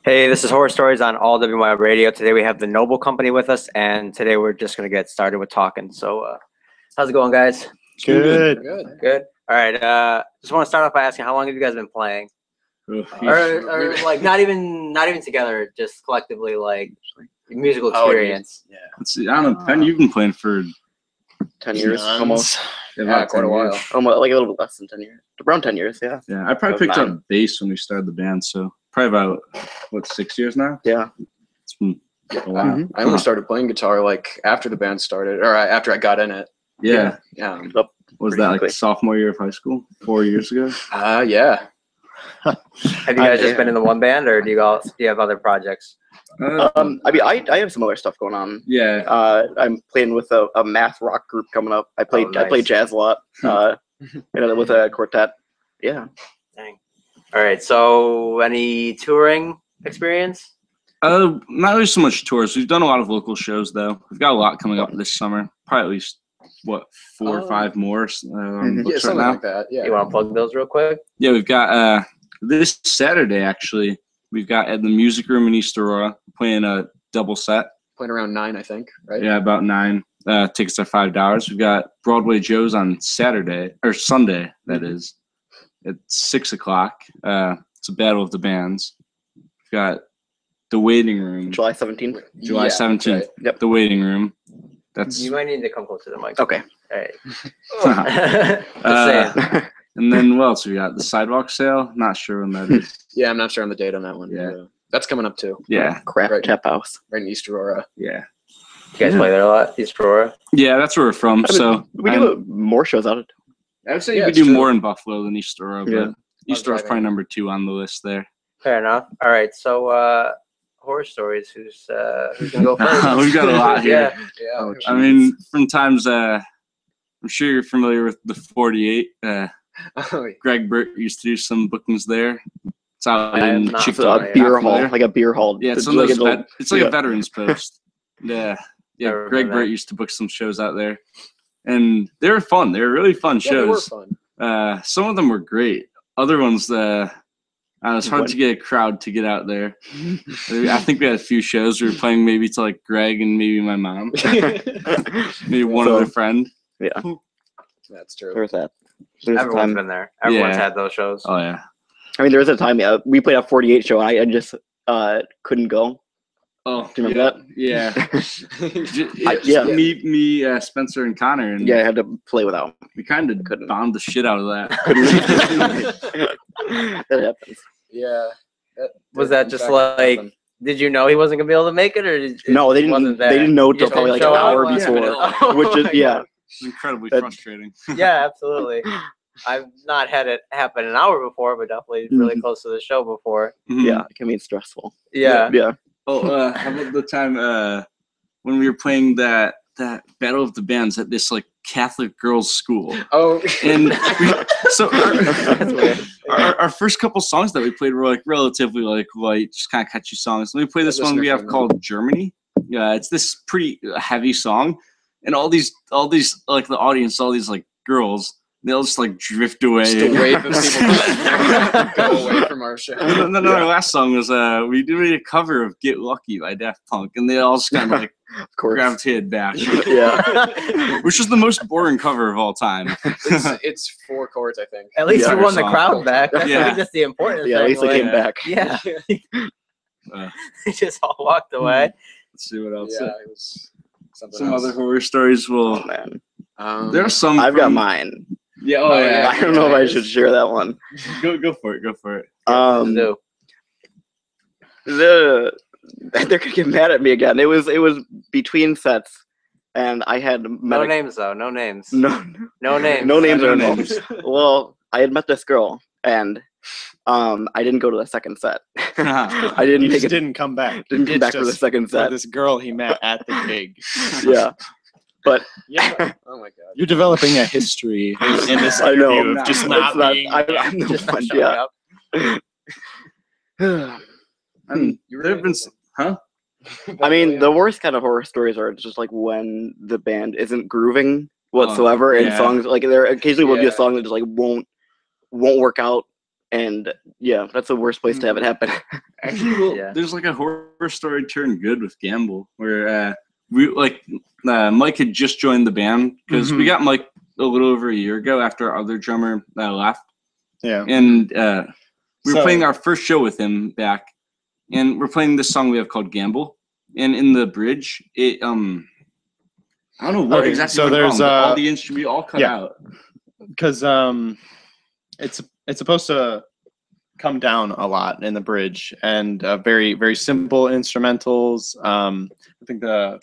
Hey, this is Horror Stories on All WY Radio. Today we have the Noble Company with us, and today we're just going to get started with talking. So, how's it going, guys? Good. Good. All right. Just want to start off by asking, how long have you guys been playing? Or like not even together, just collectively, like musical experience. Yeah. Let's see. I don't know. Penn, you've been playing for 10 years, almost. yeah, Quite a while. Almost, like a little bit less than 10 years. Around 10 years, yeah. Yeah, I probably picked up bass when we started the band, so probably about, 6 years now? Yeah. It's been a while. I only started playing guitar like after the band started, or after I got in it. Yeah. Yeah. Was that like sophomore year of high school? 4 years ago? Yeah. Have you guys just been in the one band, or do you have other projects? I mean, I have some other stuff going on. Yeah. I'm playing with a math rock group coming up. I play jazz a lot. With a quartet. Yeah. Dang. All right. So, any touring experience? Not really so much tours. We've done a lot of local shows though. We've got a lot coming up this summer. Probably at least 4 or 5 more on books something right now. like that. Yeah. You want to plug those real quick? Yeah, we've got this Saturday actually. We've got at the Music Room in East Aurora playing a double set. Playing around 9, I think. Right. Yeah, about 9. Tickets are $5. We've got Broadway Joe's on Sunday. That is at 6 o'clock. It's a battle of the bands. We've got the Waiting Room. July 17th. July 17th. Right. Yep. The Waiting Room. That's You might need to come close to the mic. Okay. All right. Just saying. And then what else we got? The Sidewalk Sale. Not sure when that is. Yeah, I'm not sure on the date on that one. Yeah. But, that's coming up too. Yeah. Craft Right. Tap House. Right in East Aurora. Yeah. You guys play there a lot, East Aurora? Yeah, that's where we're from. So We do more shows out of it. I would say Yeah, we it's do true. more in Buffalo than East Aurora, Yeah. but East Aurora's probably number 2 on the list there. Fair enough. All right. So, Horror Stories. Who's gonna go first? We've got a lot here. Yeah. Oh, I mean, from times, I'm sure you're familiar with the 48. Greg Burt used to do some bookings there. It's out I am in not It's Chickasaw. a beer hall, There. like a beer hall. Yeah, it's like like, a little- it's like a veterans post. Yeah. I Yeah, remember Greg that. Burt used to book some shows out there. And they were fun. They were really fun Yeah, they were shows. fun. Some of them were great. Other ones, it's hard to get a crowd to get out there. I think we had a few shows. We were playing maybe to like Greg and maybe my mom. Maybe one other friend. Yeah. That's true. There's that. There's a Everyone's time. been there. Everyone's Yeah. had those shows. Oh, yeah. I mean, there was a time we played a 48 show, and I just couldn't go. Oh, Do you remember yeah. Yeah. Me, Spencer, and Connor. And Yeah, I had to play without. we kind of Couldn't. bombed the shit out of that. That happens. Yeah. Was that in just fact like? happened. Did you know he wasn't gonna be able to make it, or No, they wasn't didn't. there? They didn't know You till just probably like didn't an show hour up? before, Oh which my is yeah. God. It's incredibly That- frustrating. Yeah, absolutely. I've not had it happen an hour before, but definitely really close to the show before. Mhm. Yeah, it can be stressful. Yeah. Yeah. Oh, how about the time when we were playing that Battle of the Bands at this like Catholic girls' school? Oh. And so That's weird. our first couple songs that we played were like relatively like light, just kind of catchy songs. Let me play this one we have called Germany. Yeah, it's this pretty heavy song, and all these like the audience, all these like girls, they'll just like drift away. Just a wave of people go away from our show. And then our last song was we did a cover of "Get Lucky" by Daft Punk, and they all just kind of like Of course. gravitated back, Yeah. which is the most boring cover of all time. It's 4 chords, I think. At least Yeah. you won the Song. crowd back. That's Yeah. just the important Yeah, thing. at least they like, came back. Yeah. Uh, They just all walked away. let's see what else. Yeah, it was something Some else. other horror stories will. Oh, man. There are some. I've got from- mine. Yeah. Oh, yeah. I don't know if I should share that one. Go for it. Go for it. No. They're gonna get mad at me again. It was between sets, and I had No names though. No names. no No names. no names No are names. involved. Well, I had met this girl, and I didn't go to the second set. I didn't He make just it. didn't come back. Didn't come back for the second For set. this girl he met at the gig. Yeah, but Yeah, Oh my god. you're developing a history in this I know. interview of just It's not being. I'm the Just one. not showing up. Yeah. I mean, You there have been. really- Huh? I mean, the worst kind of horror stories are just like when the band isn't grooving whatsoever, and yeah. songs like there occasionally will be a Yeah. song that just like won't work out and yeah, that's the worst place to have it happen. Actually, well, Yeah. there's like a horror story turned good with Gamble, where Mike had just joined the band because we got Mike a little over a year ago after our other drummer left, Yeah. and we were So- playing our first show with him back, and we're playing this song we have called Gamble, and in the bridge, I don't know what Okay, exactly. so went there's, wrong, but all the instruments we all cut yeah. out. Because it's supposed to come down a lot in the bridge, and very very simple instrumentals. I think the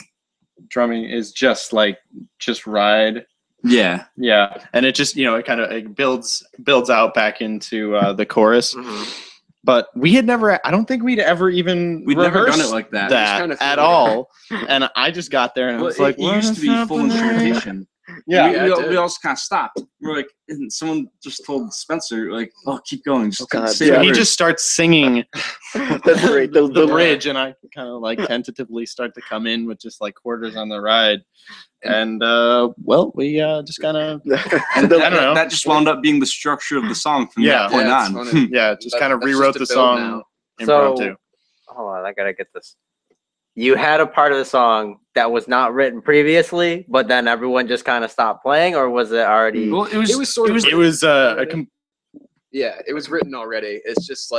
drumming is just ride. Yeah, Yeah, and it just it kind of builds out back into the chorus. But we had never. I don't think we'd ever even we'd never done it rehearsed like that. that kinda at threw it all. And I just got there and I Well, was like, it used to be "What full is happening?" instrumentation. Yeah, we all just kind of stopped. We're like, and someone just told Spencer, like, "Oh, keep going." Just God, say yeah. the he words. just starts singing That's great. the bridge, and I kind of tentatively start to come in with just quarters on the ride, and we just kind of And I don't know. that just wound up being the structure of the song from Yeah. that point Yeah, it's on. funny. just That- kind of that's just rewrote a the build song now. impromptu. Hold on, I gotta get this. You had a part of the song that was not written previously, but then everyone just kind of stopped playing, or was it already? Well, it was It was sort of. It was Yeah, it was written already. It's just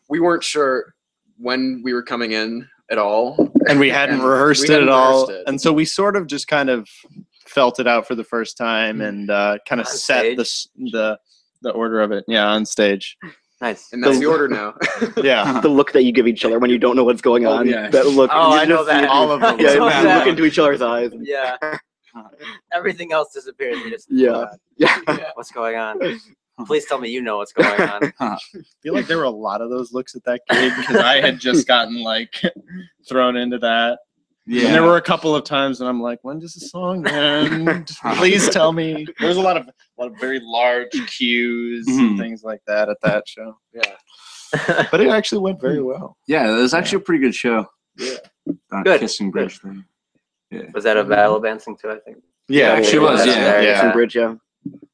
we weren't sure when we were coming in at all, and we hadn't And rehearsed we it hadn't at all, rehearsed it. and so we sort of just kind of felt it out for the first time and kind of On set the order of it. Yeah, on stage. Nice. and that's the order now. Yeah, The look that you give each other when you don't know what's going Oh, on. yeah. That look. Oh, you I know just- that. all of them. Yeah, I know you that. look into each other's eyes. Yeah. Everything else disappears. You just, Yeah. Yeah. What's going on? Please tell me you know what's going on. I feel like there were a lot of those looks at that gig because I had just gotten thrown into that. yeah. And there were a couple of times when I'm like, when does the song end? Please tell me. There was a lot of very large cues and Mhm. things like that at that show. Yeah. But it actually went very well. Yeah, it was actually a pretty good show. Yeah. Good, Kissing Bridge thing. Yeah. Was that a battle dancing too? I think. Yeah, actually was, That's yeah. very- Yeah. Some bridge, yeah.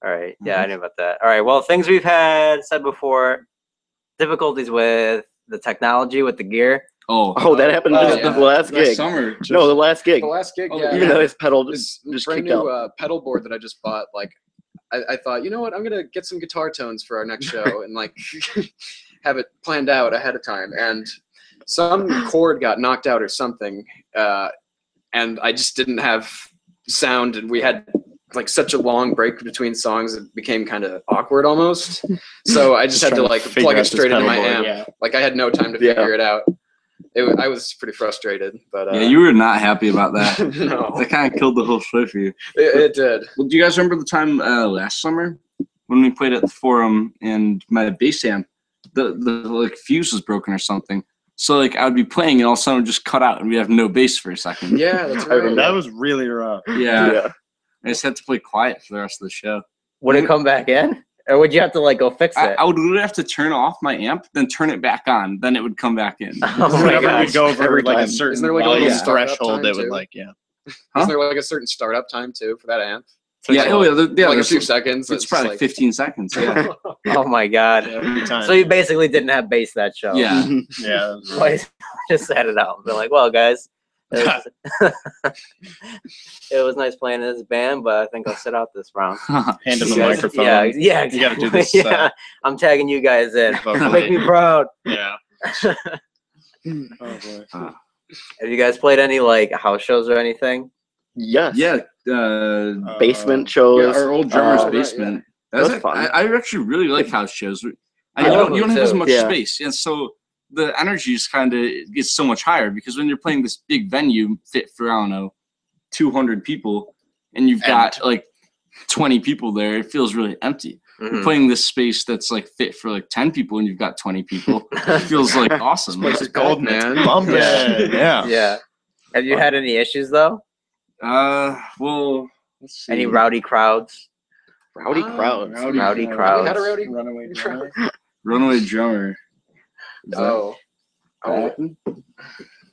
All right. Yeah, I knew about that. All right. Well, things we've said before, difficulties with the technology, with the gear. Oh, that happened Oh, just yeah. the last Last gig. summer. No, the last gig. The last gig, Oh, yeah. Even though his pedal This just brand kicked new out. pedal board that I just bought, I thought, you know what, I'm gonna get some guitar tones for our next show and have it planned out ahead of time. And some chord got knocked out or something, and I just didn't have sound, and we had such a long break between songs, it became kind of awkward almost. So I just had to Figure plug out it this straight into my pedal amp. board, I had no time to Yeah. figure it out. I was pretty frustrated, but Yeah, you were not happy about that. no, That kind of killed the whole show for you. it did. Well, do you guys remember the time last summer when we played at the Forum and my bass amp, the fuse was broken or something? So I would be playing and all of a sudden it would just cut out and we have no bass for a second. Yeah, that's I right. remember. That was really rough. Yeah. I just had to play quiet for the rest of the show. Would it come back in, or would you have to go fix it? I would literally have to turn off my amp, then turn it back on, then it would come back in. Oh my Whenever we gosh. go over Every a time. certain Isn't there a volume little startup threshold, time it would too? Huh? Is there a certain startup time too for that amp? Yeah, oh, yeah, A there's- few seconds. it's probably 15 seconds. Yeah. Oh my god. every time. So you basically didn't have bass that show. Yeah. yeah. So just set it out. They're like, well, guys, it was, it was nice playing in this band, but I think I'll sit out this round. Hand him the You guys- microphone. Yeah, You gotta exactly. do this, Yeah, I'm tagging you guys in. vocally. Make me proud. Yeah. Oh boy. Have you guys played any house shows or anything? Yes. Yeah. Basement shows. Our old drummer's right, basement. That's That's fun. I actually really like house shows. I You love don't them have as too. much Yeah. space, and so the energy is kind of gets so much higher because when you're playing this big venue fit for 200 people, and you've got 20 people there, it feels really empty. Mhm. Playing this space that's fit for 10 people, and you've got 20 people, it feels awesome. This place is gold, man. Bumping. Yeah. Yeah. Have you had any issues though? Well, let's see. Any rowdy crowds? Rowdy crowds. Rowdy We crowds. had a rowdy. Runaway drummer. Runaway drummer. Oh. Are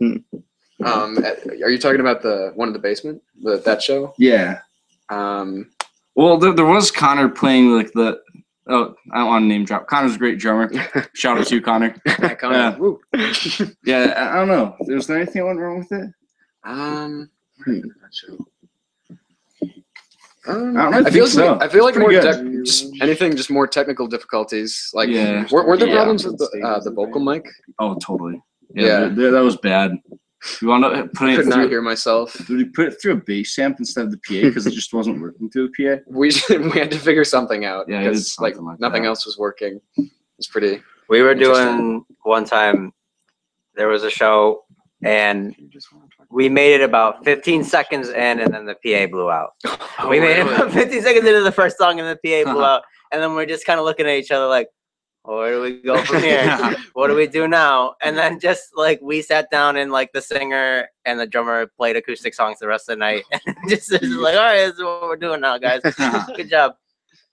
you talking about the one in the basement? That show? Yeah. Um, Well, there was Connor playing Oh, I don't want to name drop. Connor's a great drummer. Shout out to you, Connor. Yeah, Connor. Yeah. Woo. Yeah, I don't know. Was there anything that went wrong with it? I feel like more pretty good. just anything, just more technical difficulties. Like, Yeah. were there Yeah. problems with the vocal mic? Oh, totally. Yeah. That was bad. We wound up putting Could it not through. hear myself. We put it through a bass amp instead of the PA because it just wasn't working through the PA. We had to figure something out Yeah, it is because like something like nothing that. else was working. It's pretty. We were doing Interesting. one time. There was a show, and we made it about 15 seconds in, and then the PA blew out. We made it about 15 seconds into the first song, and the PA blew out. And then we're just kind of looking at each other like, where do we go from here? What do we do now? And then just like we sat down and like the singer and the drummer played acoustic songs the rest of the night. And just like, all right, this is what we're doing now, guys. Good job.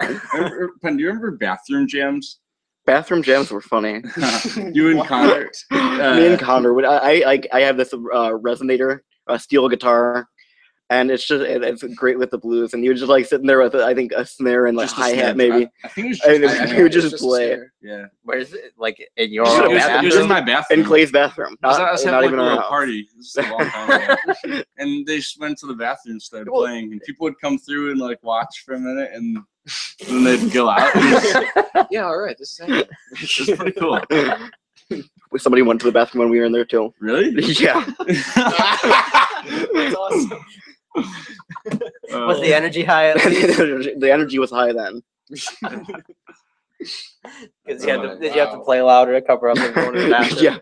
Pen, do you remember bathroom jams? Bathroom jams were funny. You and Connor. Me and Connor would. I have this resonator, a steel guitar, and it's great with the blues. And you were just like sitting there with I think a snare and like Just a hi snare. hat maybe. I think it was And just. you would It's just a play. snare. Yeah. Where's it? Like in your It was- own it was bathroom? It was in my bathroom. In Clay's bathroom, I was not having even like a our little house. party. This is a long time ago. And they just went to the bathroom and started Well- playing. And people would come through and like watch for a minute and then they'd go out. Yeah, all right. This is happening. It was pretty cool. Somebody went to the bathroom when we were in there too. Really? Yeah. That's awesome. Was the energy high at least? The energy was high then. Because did you have to play louder to cover up the going to the bathroom? Yeah.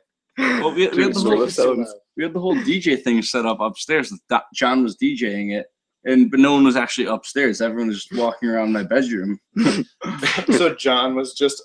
Well, we had the Sort whole of sounds. we had the whole DJ thing set up upstairs. John was DJing it, but no one was actually upstairs. Everyone was just walking around my bedroom. So John was just.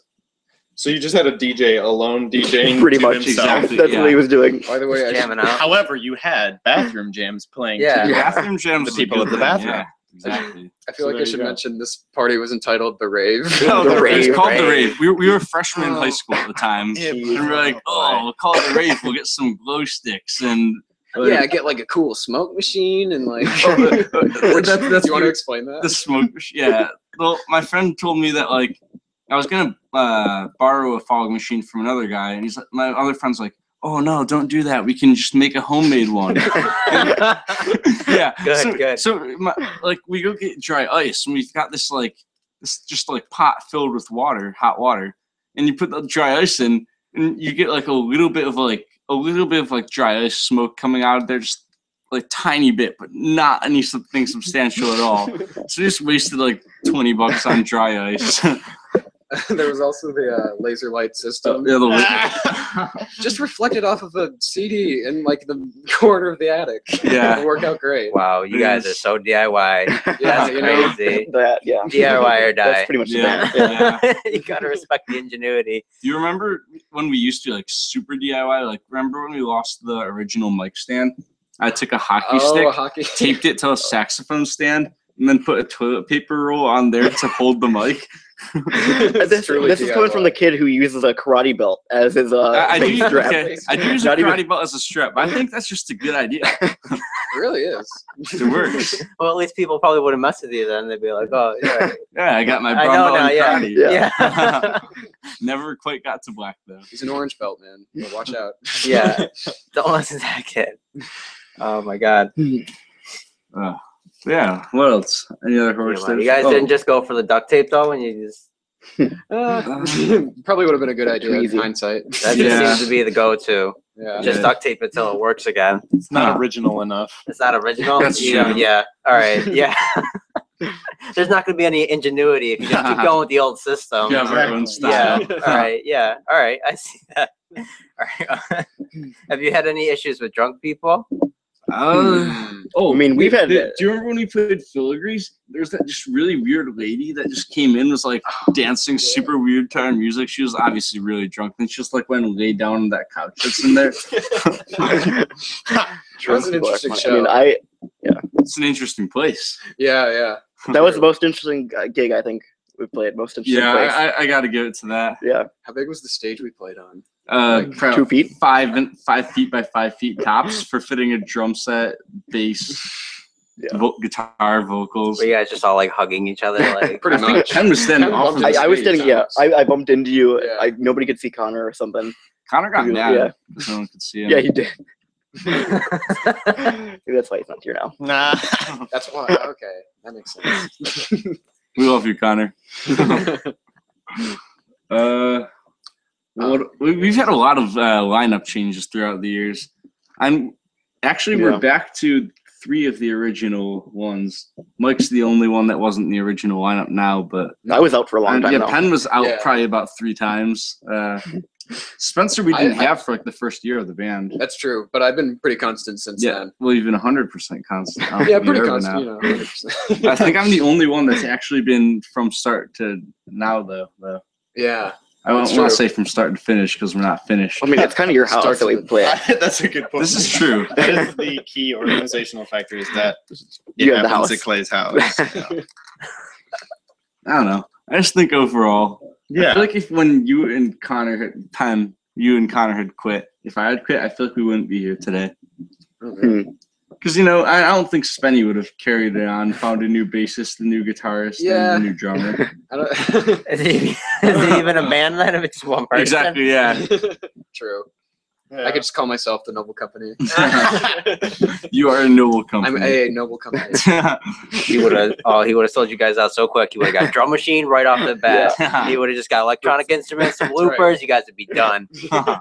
So you just had a DJ alone DJing Pretty to much. himself. Exactly. That's what he was doing. By the way, I Jamming out. However, you had bathroom jams playing. Yeah. too. Bathroom jams. The was a people good at the thing, bathroom. Yeah, exactly. I feel So like I there should you go. mention this party was entitled The Rave. No, The it was rave. called the Rave. rave. We were freshmen in high school at the time. Yeah, And we were like, oh, we'll call it the rave. We'll get some glow sticks and Yeah, get like a cool smoke machine and like. that's Do you want to explain that? the smoke. Yeah. Well, my friend told me that like I was gonna borrow a fog machine from another guy, and he's like, my other friend's like, oh no, don't do that. We can just make a homemade one. Yeah. Good, good. So like we go get dry ice, and we've got this just like pot filled with water, hot water, and you put the dry ice in, and you get like a little bit of dry ice smoke coming out of there, just like tiny bit, but not anything substantial at all. So we just wasted like $20 on dry ice. There was also the laser light system. Yeah, the Just reflected off of a CD in like the corner of the attic. Yeah. It worked out great. Wow, you guys are so DIY. Yeah, That's you know, crazy. That, yeah. DIY or die. That's pretty much Yeah. the band. You gotta respect the ingenuity. Do you remember when we used to like super DIY? Like, remember when we lost the original mic stand? I took a hockey stick, a hockey. taped it to a saxophone stand, and then put a toilet paper roll on there to hold the mic. This truly is coming from the kid who uses a karate belt as his I do face use, strap. okay, I do use a Not even- karate belt as a strap, but I think that's just a good idea. It really is. It works. Well, at least people probably wouldn't mess with you then. They'd be like, oh, yeah. Yeah, I got my I brown know belt now, in yeah. karate. Yeah. Never quite got to black though. He's an orange belt, man. But watch out. Yeah. Don't listen to that kid. Oh my God. Yeah. What else? Any other horror You stories? guys Oh, didn't just go for the duct tape though when you just Probably would have been a good idea in Easy. hindsight. that just Yeah. seems to be the go-to. Yeah. Just duct tape it till it works again. It's not Huh. original enough. It's not original. That's You know, true. yeah. All right. Yeah. There's not going to be any ingenuity if you just keep going with the old system. we have our own Yeah. style. All right. Yeah. All right. I see that. All right. Have you had any issues with drunk people? Oh, I mean, we've had- Do you remember when we played Filigrees? There's that just really weird lady that just came in, was like dancing super weird to our music. She was obviously really drunk, and she just like went and laid down on that couch that's in there. That's an interesting I mean, show. It's an interesting place. Yeah. that was the most interesting gig I think we played. Most interesting place. Yeah, I got to give it to that. Yeah, How big was the stage we played on? Probably 2 feet. 5 feet by 5 feet tops for fitting a drum set, bass, Yeah. Guitar, vocals. Were you guys just all like hugging each other? Like, Pretty much. Ken was standing Ken off. bumped the into I was stage. standing. Yeah, I bumped into you. Yeah. Nobody could see Connor or something. Connor got Yeah. mad. No one could see him. Yeah, he did. Maybe that's why he's not here now. Nah. That's why. Okay, that makes sense. We love you, Connor. We've had a lot of lineup changes throughout the years. We're Yeah. back to 3 of the original ones. Mike's the only one that wasn't in the original lineup now, but I was out for a long time. yeah, now. Penn was out Yeah. probably about 3 times. Spencer, we didn't have for like the first year of the band. That's true, but I've been pretty constant since Yeah, then. well, even 100% constant. Yeah, pretty Urban constant. now. You know, 100%. I think I'm the only one that's actually been from start to now, though. Yeah. I don't That's want to true. say from start to finish because we're not finished. I mean, it's kind of your house Starts that we with- play at. That's a good point. This is true. That is the key organizational factor is that You it have the happens house. at Clay's house. I don't know. I just think overall, I feel like if when you and Connor had quit, if I had quit, I feel like we wouldn't be here today. Hmm. Because, I don't think Spenny would have carried it on, found a new bassist, a new guitarist, Yeah. and a new drummer. I don't is it even a band then if it's just one person? Exactly, yeah. True. I could just call myself the Noble Company. You are a noble I'm company. a Noble Company. He would have sold you guys out so quick. You would have got drum machine right off the bat. He would have just got electronic instruments, some That's right. loopers. You guys would be done.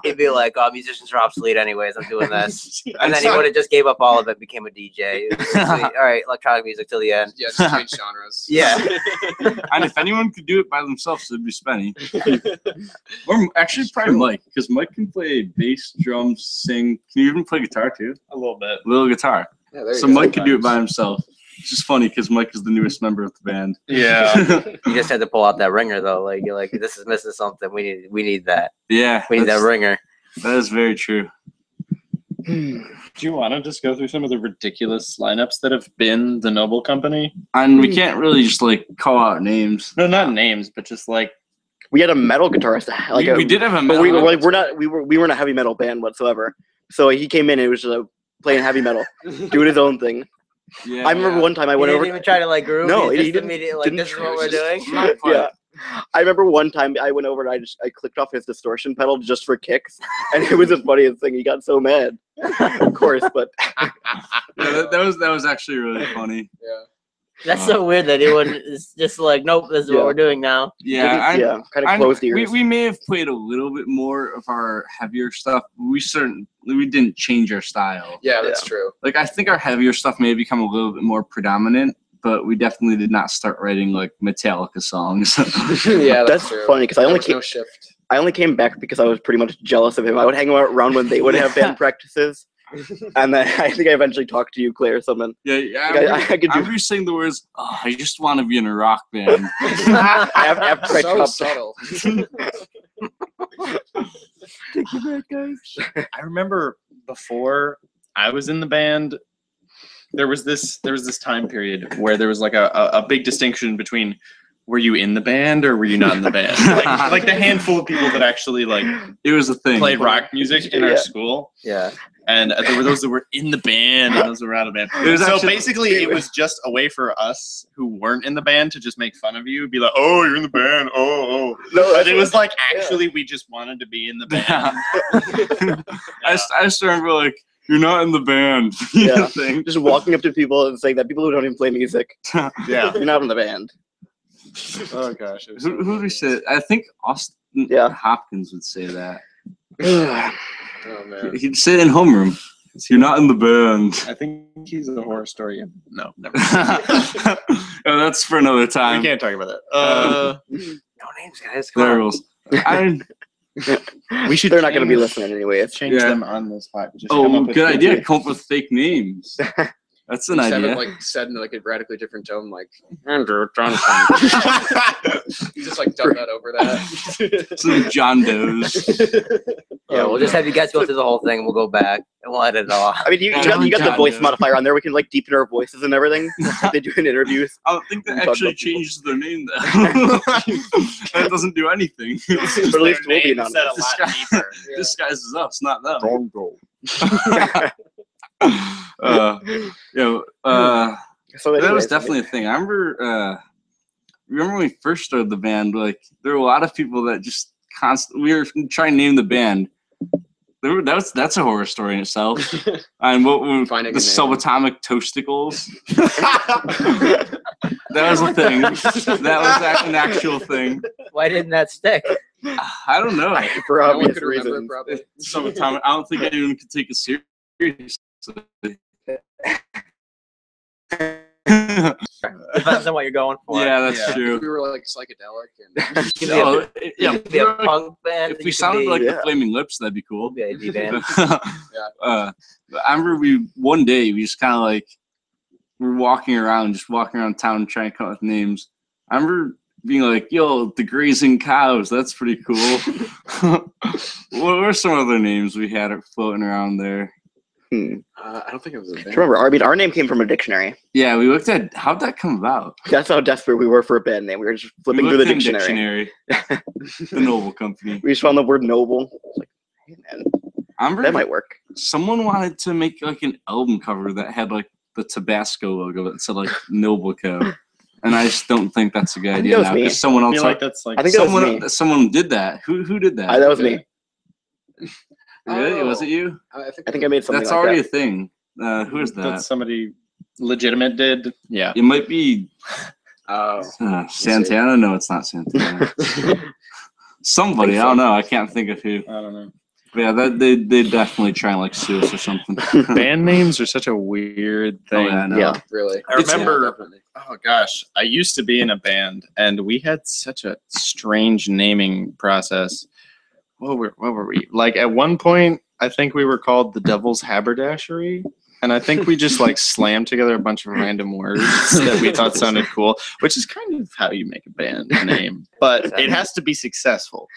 He'd be like, "Oh, musicians are obsolete anyways. I'm doing this." And then he would have just gave up all of it, became a DJ. It was sweet. All right, electronic music till the end. Yeah, just change genres. Yeah. And if anyone could do it by themselves, it'd be Spenny. Or actually, probably Mike, because Mike can play bass, drums, sing. Can you even play guitar too? a little bit. Little guitar. Yeah, there you So go. Mike could do it by himself. It's just funny because Mike is the newest member of the band. Yeah. You just had to pull out that ringer though. Like you're like, this is missing something. We need that. Yeah, We need that ringer. that is very true. Do you want to just go through some of the ridiculous lineups that have been the Noble Company? And we can't really just like call out names. No, not names, but just like We had a metal guitarist. We did have a But metal. we weren't a heavy metal band whatsoever. So he came in and it was just playing heavy metal, doing his own thing. Yeah, I remember one time I He went didn't over. even try to like groove. No, he he just didn't- immediately like, didn't this is try. what we're doing. Yeah, I remember one time I went over and I clicked off his distortion pedal just for kicks, and it was the funniest thing. He got so mad, of course, but Yeah, that was actually really funny. Yeah. That's so weird that he wouldn't. It's just like, nope, this is Yeah. what we're doing now. Yeah, kind of closed ears. we may have played a little bit more of our heavier stuff. We didn't change our style. Yeah, that's true. Like I think our heavier stuff may have become a little bit more predominant, but we definitely did not start writing like Metallica songs. Yeah, That's true. funny because I There only was came. no shift. I only came back because I was pretty much jealous of him. I would hang around when they would have band practices, and then I think I eventually talked to you, Claire, or something. Yeah, Like, I could I do remember you saying the words, "Oh, I just want to be in a rock band." after I So chopped. subtle. I remember before I was in the band, there was this time period where there was like a big distinction between were you in the band or were you not in the band? Like the handful of people that actually like It was a thing. played rock music in our Yeah. school. Yeah. And there were those that were in the band and those that were out of band. It was So actually- basically, it was just a way for us who weren't in the band to just make fun of you, be like, "Oh, you're in the band. Oh." No, But it was like actually, we just wanted to be in the band. I just remember like, "You're not in the band." Yeah. thing. just walking up to people and saying that people who don't even play music, Yeah. you're not in the band. Oh gosh. Who do we say? I think Austin Yeah. Hopkins would say that. Oh man. He'd say it in homeroom. You're not in the band. I think he's a horror story. No, never. Oh, that's for another We time. can't talk about that. No names, guys. Come There on. rules. I, We should. They're not going to be change- listening anyways. Change Yeah. them on this spot. Just come up oh, with good fifty. idea. Come up with fake names. That's an Just have idea. it like said in like a radically different tone, like Andrew Johnson. Just like dub that over that. Some John Doe's. Yeah, we'll just have you guys go through the whole thing and we'll go back and we'll edit it all. I mean, you got the voice modifier on there. We can like deepen our voices and everything. Like they do in interviews. I don't think that We'll talk actually about people. changes their name though. That doesn't do anything. But at least we'll be anonymous. This guy disguises us, not them. Yeah, So that was anyways, definitely a thing. I remember when we first started the band, like there were a lot of people that just we were trying to name the band. That's a horror story in itself. And Finding the a name. subatomic toasticles. That was a thing. That was an actual thing. Why didn't that stick? I don't know. for No one obvious could remember it, reasons. probably. Subatomic. I don't think anyone could take it seriously. Depends on what you're going for. Yeah, that's Yeah. true. We were like psychedelic and No, yeah, It could be a punk band. if it we could sounded be like Yeah. the Flaming Lips, that'd be cool. a AD band. I remember one day we just kind of like we were walking around town trying to come up with names. I remember being like, "Yo, the Grazing Cows, that's pretty cool." What were some other names we had floating around there? I don't think it was a band. Remember, our name came from a dictionary. Yeah, we looked at how'd that come about. That's how desperate we were for a band name. We were just flipping We through the looked in dictionary. The Noble Company. We just found the word noble. It's like, hey man, I remember that might worght. someone wanted to make like an album cover that had like the Tabasco logo that said like Noble Co. And I just don't think that's a good I think idea that was now. me. 'Cause someone I else, feel like that's like I think that was me. someone did that. Who did that? That was me. Really? Oh. Was it you? I I think I made something That's like already that. a thing. Who is that that? somebody legitimate did. Yeah. It might be Oh. Santana. No, it's not Santana. Somebody. I don't know. I can't think of who. I don't know. But yeah, they definitely try and like sue us or something. Band names are such a weird Oh, thing. yeah, I know. Yeah. Really? I remember- Yeah, definitely. Oh gosh, I used to be in a band, and we had such a strange naming process. What were we? Like at one point, I think we were called the Devil's Haberdashery, and I think we just like slammed together a bunch of random words that we thought sounded cool, which is kind of how you make a band name. But it has to be successful.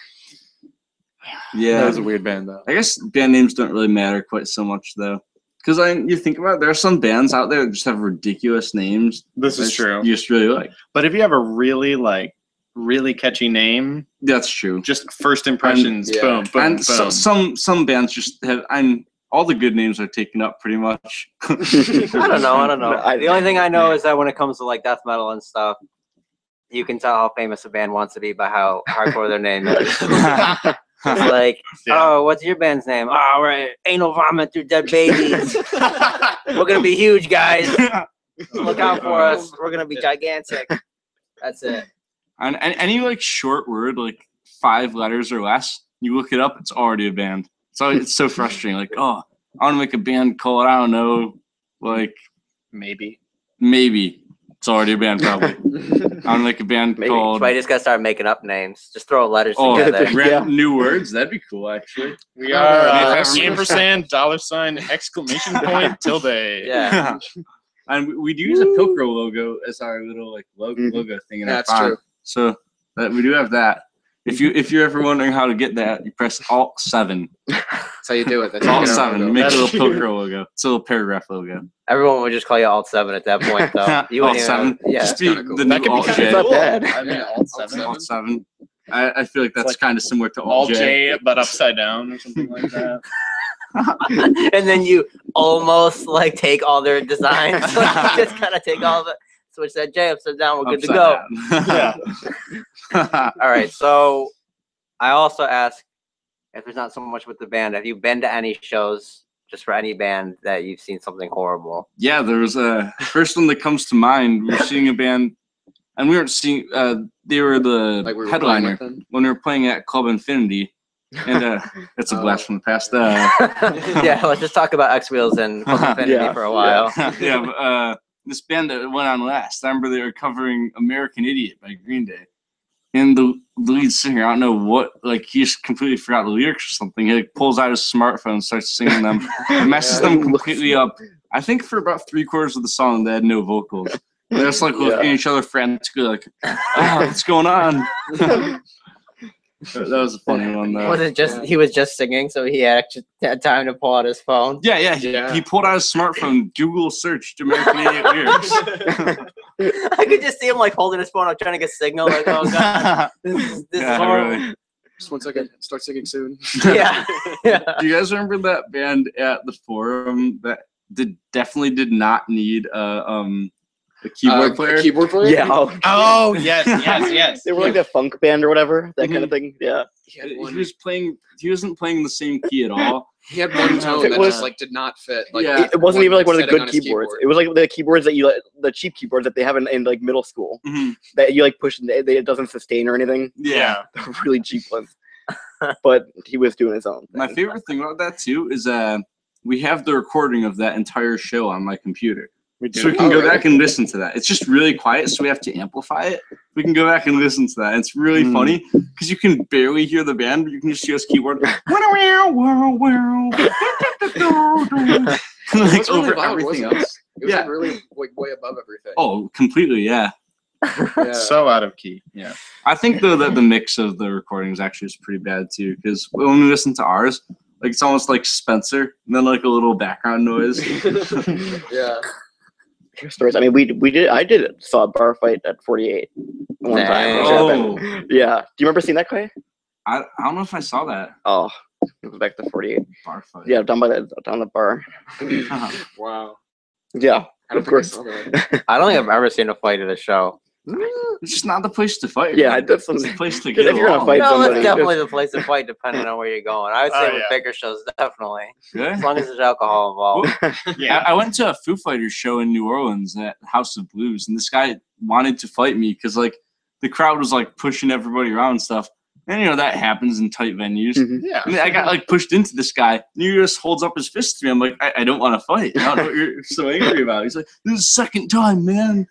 That Yeah. was a weird band though. I guess band names don't really matter quite so much though, because you think about it, there are some bands out there that just have ridiculous names. This is that true. You just really like. But if you have a really catchy name, That's true. just first impressions, yeah. boom, boom, And boom. some bands just have. All the good names are taken up pretty much. I don't know. No, The only thing I know is that when it comes to like death metal and stuff, you can tell how famous a band wants to be by how hardcore their name is. It's like, Yeah. oh, what's your band's name? Oh, right, anal vomit through dead babies. We're gonna be huge, guys. Look out for us. We're gonna be gigantic. That's it. And any like short word, like 5 letters or less, you look it up, it's already a band. So it's so frustrating. Like, oh, I want to make a band called, I don't know, like Maybe. maybe it's already a band probably. I want to make a band Maybe. called. So I just gotta start making up names. Just throw letters Oh, together. Yeah. new words. That'd be cool, actually. We are $, $! Exclamation point tilde. Yeah. And we do use a Pilcrow logo as our little like logo thing in our That's font. true. So we do have that. If you're ever wondering how to get that, you press Alt 7. That's how you do it. That's how you Alt get our 7. logo. Make a That's little true. Pilcrow logo. It's a little paragraph logo. Everyone would just call you Alt 7 at that point, though. You Alt wouldn't 7. even- Yeah. Just be kinda cool. the That new could be Alt kind J. It's not bad. I mean, Yeah. Alt 7. Alt 7. I feel like that's like kind of similar to Alt Alt J. J, but upside down or something like that. And then you almost like take all their designs. Like, you just kind of take all of it, switch that J upside down. We're good to go. Yeah. All right. So I also ask if there's not so much with the band, have you been to any shows just for any band that you've seen something horrible? Yeah, there was a first one that comes to mind. We were seeing a band, and we weren't seeing. They were the Like we were playing headliner with them. when we were playing at Club Infinity, and it's a blast from the past. Yeah, let's just talk about X Wheels and Club Infinity Yeah. for a while. Yeah, but, this band that went on last. I remember they were covering "American Idiot" by Green Day, and the lead singer, I don't know what, like he just completely forgot the lyrics or something. He like, pulls out his smartphone and starts singing them, messes them completely up. I think for about 3/4 of the song, they had no vocals. They're just like looking at each other frantically, like, "Oh, what's going on?" That was a funny one, though. Was it just he was just singing, so he actually had time to pull out his phone? Yeah. Yeah. He pulled out his smartphone, Google searched American Idiot lyrics. I could just see him like holding his phone up, trying to get signal. Like, oh god, this is Yeah, horrible. really. Just 1 second. Start singing soon. Yeah. Yeah. Do you guys remember that band at the Forum that definitely did not need a keyboard player. A keyboard player? Yeah. Oh yes, yes. They were like that funk band or whatever, that kind of thing. Yeah. He had He one. wasn't playing the same key at all. He had one tone It that was- just like did not fit. Like Yeah. It wasn't even like one of the setting good on his keyboards. keyboard. It was like the keyboards that the cheap keyboards that they have in like middle school Mhm. that you like push and it doesn't sustain or anything. Yeah. They're really cheap ones. But he was doing his own My thing. favorite thing about that too is we have the recording of that entire show on my computer. We do. So we can Oh, go really? back and listen to that. It's just really quiet, so we have to amplify it. We can go back and listen to that. It's really funny because you can barely hear the band, but you can just hear us keyboard. like It was really over loud, everything wasn't it? else. It was Yeah. like really like way above everything. Oh, completely, yeah. yeah. So out of key. Yeah. I think though that the mix of the recordings actually is pretty bad too, because when we listen to ours, like it's almost like Spencer, and then like a little background noise. yeah. Stories. I mean, saw a bar fight at 48 one time. Dang. which Oh. happened. Yeah. Do you remember seeing that, Clay? I don't know if I saw that Oh, it was back to 48. bar fight. Yeah, down the bar. Wow. Yeah. I don't Of think course. I saw that. I don't think I've ever seen a fight at a show. It's just not the place to fight. Yeah, man. that's It's the something. place to If get you're gonna along. fight No, somebody, that's definitely the place to fight, depending on where you're going. I would say Oh, with yeah. bigger shows, definitely, Yeah. as long as there's alcohol involved. I went to a Foo Fighters show in New Orleans at House of Blues, and this guy wanted to fight me because like the crowd was like pushing everybody around and stuff. And you know that happens in tight venues. Mhm. Yeah. And I got like pushed into this guy, and he just holds up his fist to me. I'm like, I don't want to fight. I don't know what you're so angry about. He's like, this is the second time, man.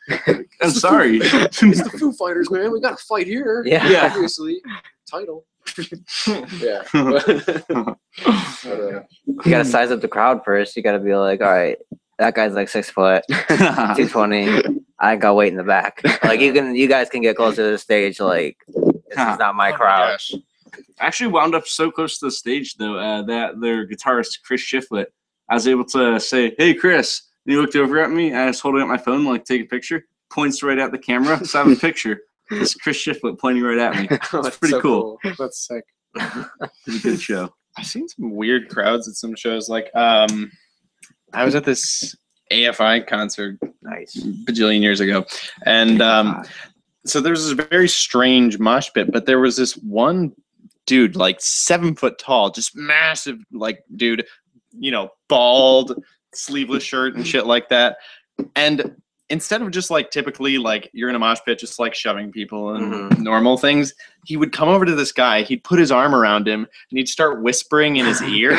I'm sorry. It's the Foo Fighters, man. We got to fight here. Yeah. Yeah. Obviously. Title. yeah. But, You gotta size up the crowd first. You gotta be like, all right, that guy's like 6 foot, 220. I got weight in the back. Like you guys can get closer to the stage. Like this is not my crowd. Gosh. I actually wound up so close to the stage though that their guitarist Chris Shiflett, I was able to say, "Hey, Chris," and he looked over at me. And I was holding up my phone, like take a picture. Points right at the camera, so I have a picture. It's Chris Shiflett pointing right at me. That's pretty so cool. That's sick. It's a good show. I've seen some weird crowds at some shows. Like, I was at this AFI concert Nice. bajillion years ago, and so there was this very strange mosh pit. But there was this one dude, like 7 foot tall, just massive, like dude, you know, bald, sleeveless shirt and shit like that, and instead of just like typically like you're in a mosh pit just like shoving people and normal things, he would come over to this guy, he'd put his arm around him and he'd start whispering in his ear.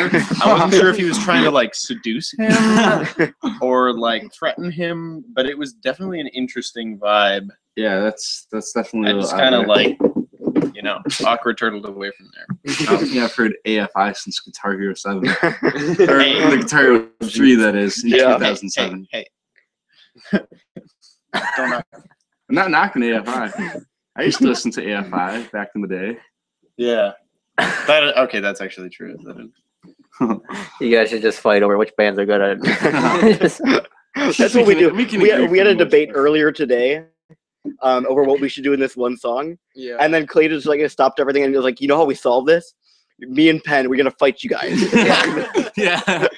I wasn't sure if he was trying to like seduce him or like threaten him, but it was definitely an interesting vibe. Yeah, that's definitely. I a just little kind out of there. like, you know, awkward turtled away from there. I don't think I've heard AFI since Guitar Hero 7. Or the Guitar Hero 3, that is, in Yeah. 2007. Hey. Don't knock. I'm not knocking AFI. I used to listen to AFI back in the day. Yeah. Okay, that's actually true. You guys should just fight over which bands are good at it. Just- That's what we do. we can We agree had a for the most debate part. earlier today over what we should do in this one song. yeah. And then Clay just like stopped everything and he was like, you know how we solve this? Me and Penn, we're going to fight you guys. Yeah.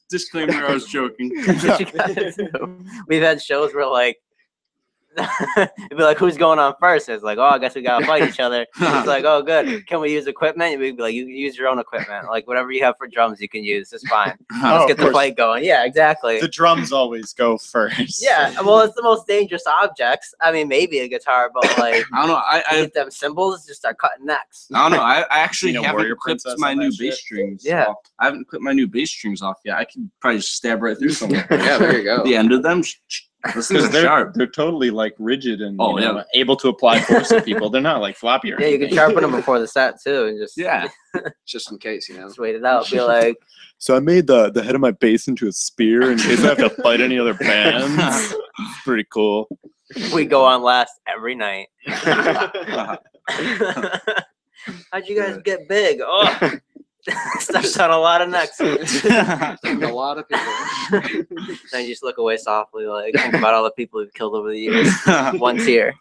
Disclaimer, I was joking. That's what you gotta do. We've had shows where like it'd be like, who's going on first? It's like, oh, I guess we gotta fight each other. It's like, oh, good. Can we use equipment? We'd be like, you can use your own equipment. Like whatever you have for drums, you can use. It's fine. Oh, Let's of get the course. fight going. Yeah, exactly. The drums always go first. Yeah, well, it's the most dangerous objects. I mean, maybe a guitar, but like, I don't know. you I get them cymbals, just start cutting necks. don't know. I actually You know, haven't Warrior clipped Princess my and new that bass shit. strings. Yeah. off. I haven't clipped my new bass strings off yet. I could probably just stab right through somewhere. yeah, there you go. The end of them, those things Because are sharp. they're totally like rigid and Oh, you know, yeah. able to apply force to people. They're not like floppy or Yeah, you can anything. sharpen them before the set too, and just Yeah. Just in case, you know. just wait it out. Be like, So I made the head of my bass into a spear in case I have to fight any other bands. It's pretty cool. we go on last every night. How'd you guys get big? Oh, stepped on a lot of necks. A lot of people. And you just look away softly, like think about all the people we've killed over the years. One tear.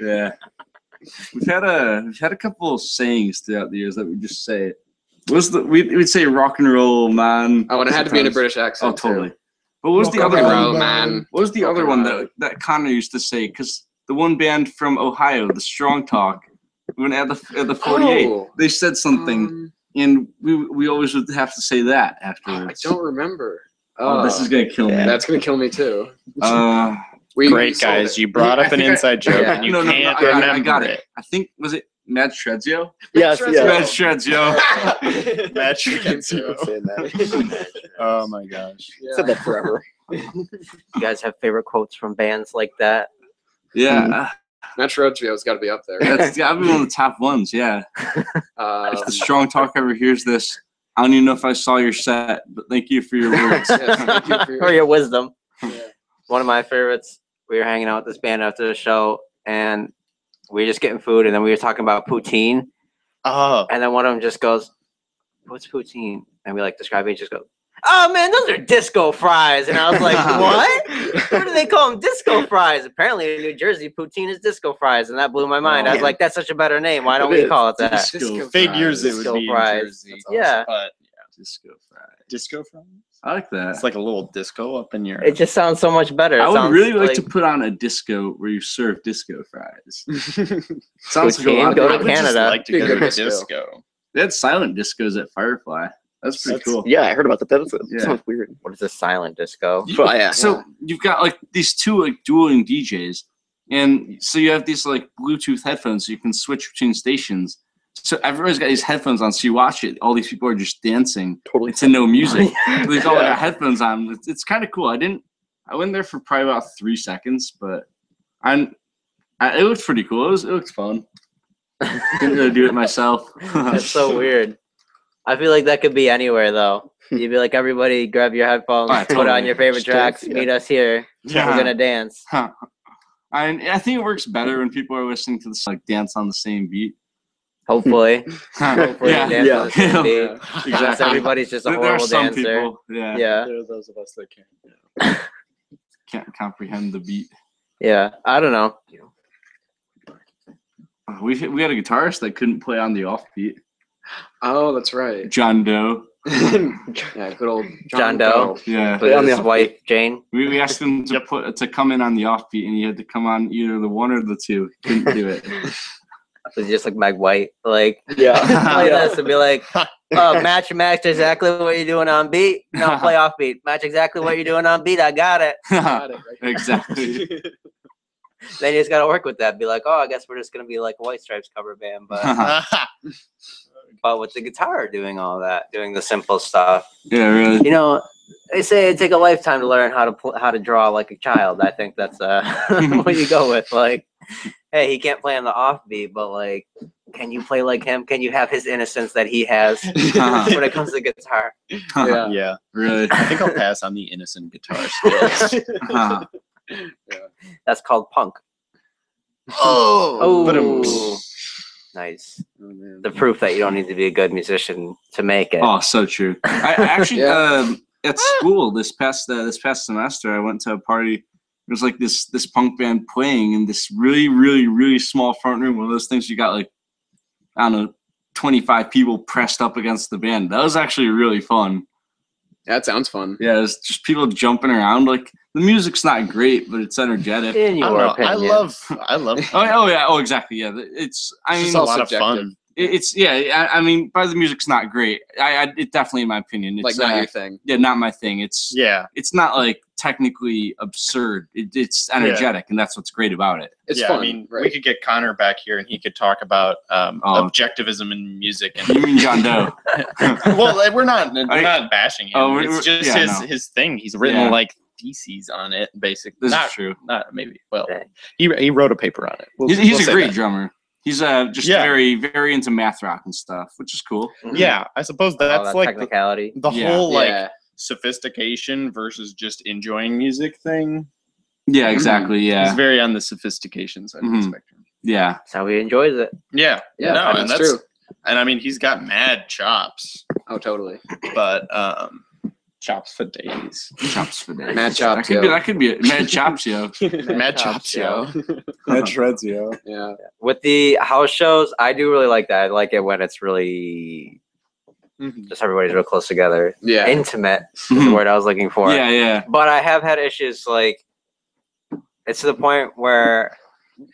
Yeah. We've had a couple of sayings throughout the years that we just say it. we'd say rock and roll man. Oh, and it had to be in a sometimes. British accent. Oh, totally. But what was the Rock other and one? roll, man. What was the Rock other and one roll. that Connor used to say? Because the one band from Ohio, the Strong Talk, when at the 48, Oh. they said something, and we always would have to say that I afterwards. don't remember. Oh, this is gonna kill me. That's gonna kill me too. We Great, sold guys. it. You brought I up an think I- inside joke, yeah. and you No, can't I remember got it. I think was it Mad Shredzio? Yes, Shreds yeah. Mad Shredzio. Match against you. Saying that. Oh my gosh. Said that forever. You guys have favorite quotes from bands like that? Yeah, Metro Trio's got to be up there. that's gotta be one of the top ones. Yeah, if the Strong Talk ever hears this, I don't even know if I saw your set, but thank you for your words. Yes, thank you for your- Or your wisdom. Yeah. One of my favorites, we were hanging out with this band after the show, and we were just getting food, and then we were talking about poutine, Oh, and then one of them just goes, "What's poutine?" And we like describe it, he just goes, "Oh man, those are disco fries." And I was like, "What? What do they call them? Disco fries?" Apparently in New Jersey, poutine is disco fries, and that blew my mind. I was Oh. like, "That's such a better name. Why don't It we is. call it that?" Disco figures it fries. would Disco be in fries. Jersey. That's Yeah. But Disco fries. disco fries? I like that. It's like a little disco up in your. It just sounds so much better. It I would sounds really like to put on a disco where you serve disco fries. Sounds like a Poutine, lot of go people- to I would just Canada. like to Big go to disco. disco. They had silent discos at Firefly. That's pretty cool. Yeah, I heard about that. That Yeah. sounds weird. What is a silent disco? But yeah. So you've got like these two like dueling DJs, and so you have these like Bluetooth headphones, so you can switch between stations. So everybody's got these headphones on, so you watch it. All these people are just dancing Totally. to no music. They've all Yeah. got headphones on. It's kind of cool. I went there for probably about 3 seconds, but it looked pretty cool. It looked fun. Didn't really do it myself. That's so weird. I feel like that could be anywhere though. You'd be like, everybody, grab your headphones, Oh, yeah, put on totally. your favorite Just dance, tracks, yeah. meet us here. Yeah. We're gonna dance. I think it works better when people are listening to this like dance on the same beat. Hopefully, hopefully, yeah, we dance yeah. on the same Yeah. beat. Exactly. Unless everybody's just a There are horrible some dancer. people, yeah, Yeah, There are those of us that can't. can't comprehend the beat. yeah. I don't know. We had a guitarist that couldn't play on the offbeat. Oh, that's right. John Doe. Yeah, good old John Doe. Yeah. With on the his wife Jane. We asked him to come in on the offbeat, and he had to come on either the one or the two. Couldn't do it. Was just like Meg White, like Yeah. play Yeah. this and be like, match exactly what you're doing on beat. No, play off beat. Match exactly what you're doing on beat. I got it. Got it, right there. Exactly. Then you just gotta work with that. Be like, oh, I guess we're just gonna be like a White Stripes cover band, but with the guitar doing all that, doing the simple stuff. Yeah, really. You know, they say it take a lifetime to learn how to draw like a child. I think that's what you go with. Like, hey, he can't play on the offbeat, but like, can you play like him? Can you have his innocence that he has when it comes to guitar? Yeah. Yeah, Really. I think I'll pass on the innocent guitar skills. That's called punk. Oh, Oh, nice. The proof that you don't need to be a good musician to make it. Oh, so true. I actually Yeah. at school this past semester I went to a party. It was like this punk band playing in this really, really, really small front room. One of those things you got like, I don't know, 25 people pressed up against the band. That was actually really fun. That sounds fun. Yeah, it was just people jumping around. Like the music's not great, but it's energetic. In I your don't know. opinion, I love. Oh yeah. Oh, exactly. Yeah. It's. I It's mean, just a all lot of subjective. fun. it's. Yeah. I mean, but the music's not great. It definitely, in my opinion, Like it's not your thing. yeah, not my thing. It's. Yeah, It's not like technically absurd. It's energetic, and that's what's great about it. It's yeah. fun. I mean, right? we could get Connor back here, and he could talk about Oh. objectivism in music. You And mean John Doe? well, we're not bashing him. Oh, it's just yeah, no. his thing. He's written Yeah. like theses on it, basically. This not, is true. not maybe. Well, Okay. he wrote a paper on it. We'll He's a say great that. drummer. He's just Yeah. very, very into math rock and stuff, which is cool. Yeah, I suppose all that's that like technicality. the Yeah. whole like Yeah. sophistication versus just enjoying music thing. Yeah, exactly. He's Yeah, very on the sophistication side of the Mhm. spectrum. yeah. That's how he enjoys it. Yeah, Yeah, no, that's and that's true. and I mean he's got mad chops, Oh, totally. but chops for days. Chops for days. Mad chops, That yo. could be it. Mad chops, yo. Mad chops, yo. Mad shreds, yo. Yeah. With the house shows, I do really like that. I like it when it's really Just everybody's real close together. Yeah. Intimate is the word I was looking for. Yeah, yeah. But I have had issues like it's to the point where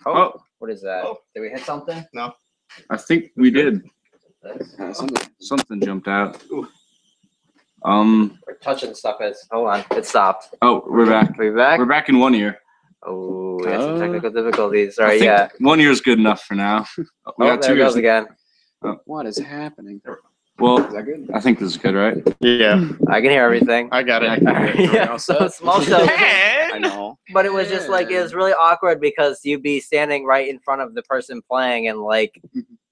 Oh. what is that? Did we hit something? I think we did. Something. Something jumped out. We're touching stuff. Hold on, it stopped. Oh, we're back. Are we back? We're back in 1 ear. Oh, we had some Oh. technical difficulties. All I right, think yeah. 1 ear is good enough for now. We Oh, got there 2 it goes ears. again. What is happening? Well, Is that good? I think this is good, right? Yeah, I can hear everything. I got it. All right, yeah, so small show. I know. But it was just like it was really awkward because you'd be standing right in front of the person playing and like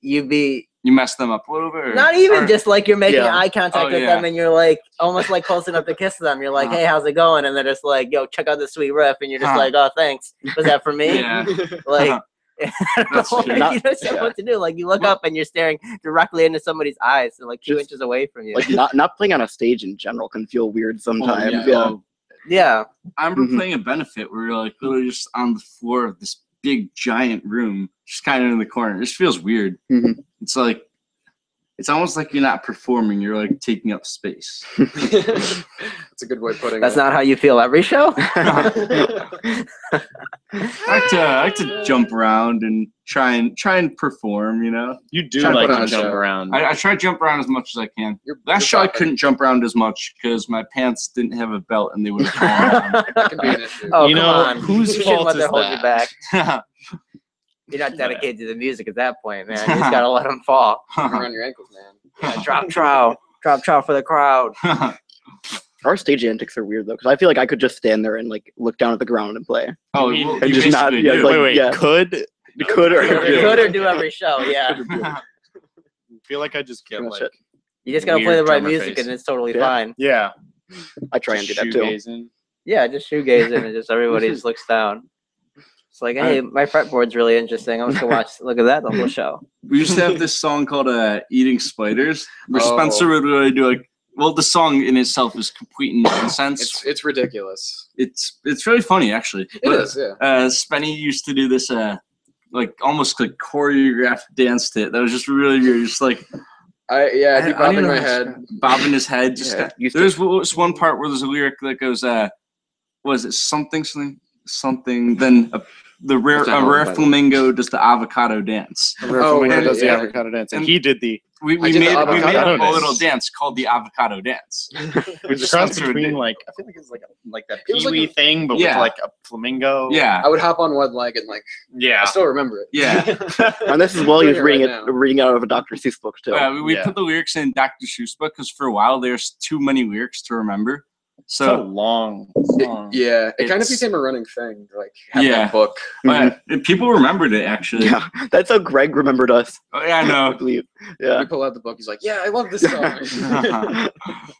you'd be You messed them up a little bit. Or, not even or- just like you're making Yeah. eye contact Oh, with yeah. them and you're like almost like close enough to kiss them. You're like, Uh-huh. hey, how's it going? And they're just like, yo, check out this sweet riff. And you're just Uh-huh. like, oh, thanks. Was that for me? Yeah. Like, Uh-huh. I don't That's know, true. like, you just don't know what to do. Like you look up and you're staring directly into somebody's eyes, so like 2 Just- inches away from you. Like not playing on a stage in general can feel weird sometimes. Oh, yeah. well, yeah. I remember Mhm. playing a benefit where you're like literally just on the floor of this big giant room, just kind of in the corner. It just feels weird. Mhm. It's like it's almost like you're not performing. You're like taking up space. That's a good way of putting That's it. not how you feel every show. I like to jump around and try and perform. You know, You do Try to like put on to a jump show. around. I try to jump around as much as I can. Last show I couldn't jump around as much because my pants didn't have a belt and they would have fallen That can be an issue. Oh, You come know, on. whose You shouldn't fault let is that hold you that? back. You're not dedicated to the music at that point, man. You just gotta let them fall. Around your ankles, man. Yeah, drop trow for the crowd. Our stage antics are weird though, because I feel like I could just stand there and like look down at the ground and play. Oh, You well, mean- And you just not- basically yeah, do. like- Wait, yeah. could You could or Could or do every show, yeah. I feel like I just get Pretty like much it. You just gotta play Weird the right drummer music face. and it's totally Yeah. fine. yeah, I try and do that too. shoegazing. Yeah, just shoegazing and just everybody just looks down. It's like, hey, my fretboard's really interesting. I'm just gonna look at that the whole show. We used to have this song called "Eating Spiders," where Oh. Spencer would really do like. Well, the song in itself is complete nonsense. It's ridiculous. It's really funny actually. It is, yeah. Spenny used to do this like almost like choreographed dance to it. That was just really weird. Just like I'd be I don't bobbing know my how to head. describe it. Bobbing his head. Just Yeah, used to- there's was one part where there's a lyric that goes, was it something? Then the rare What's that a rare one, by the way? flamingo does the avocado dance. The Rare Oh, Flamingo right, does the yeah. avocado dance, and And- he did the We I did the made avocado a dance. little dance called the avocado dance. which is a cross Spencer would between do. like I feel like it's like that It was like Pee-wee a- thing, but Yeah. with like a flamingo. Yeah, I would hop on one leg and like yeah. I still remember it. yeah. And this is while he was Doing it reading right it, now. reading out of a Dr. Seuss book too. We Yeah. put the lyrics in Dr. Seuss book because for a while there's too many lyrics to remember. So So long It- song. yeah, it kind of It's- became a running thing. Like have Yeah. that book. and people remembered it actually. Yeah, that's how Greg remembered us. Oh, yeah, I I know. believe. Yeah. We pull out the book. He's like, "Yeah, I love this song."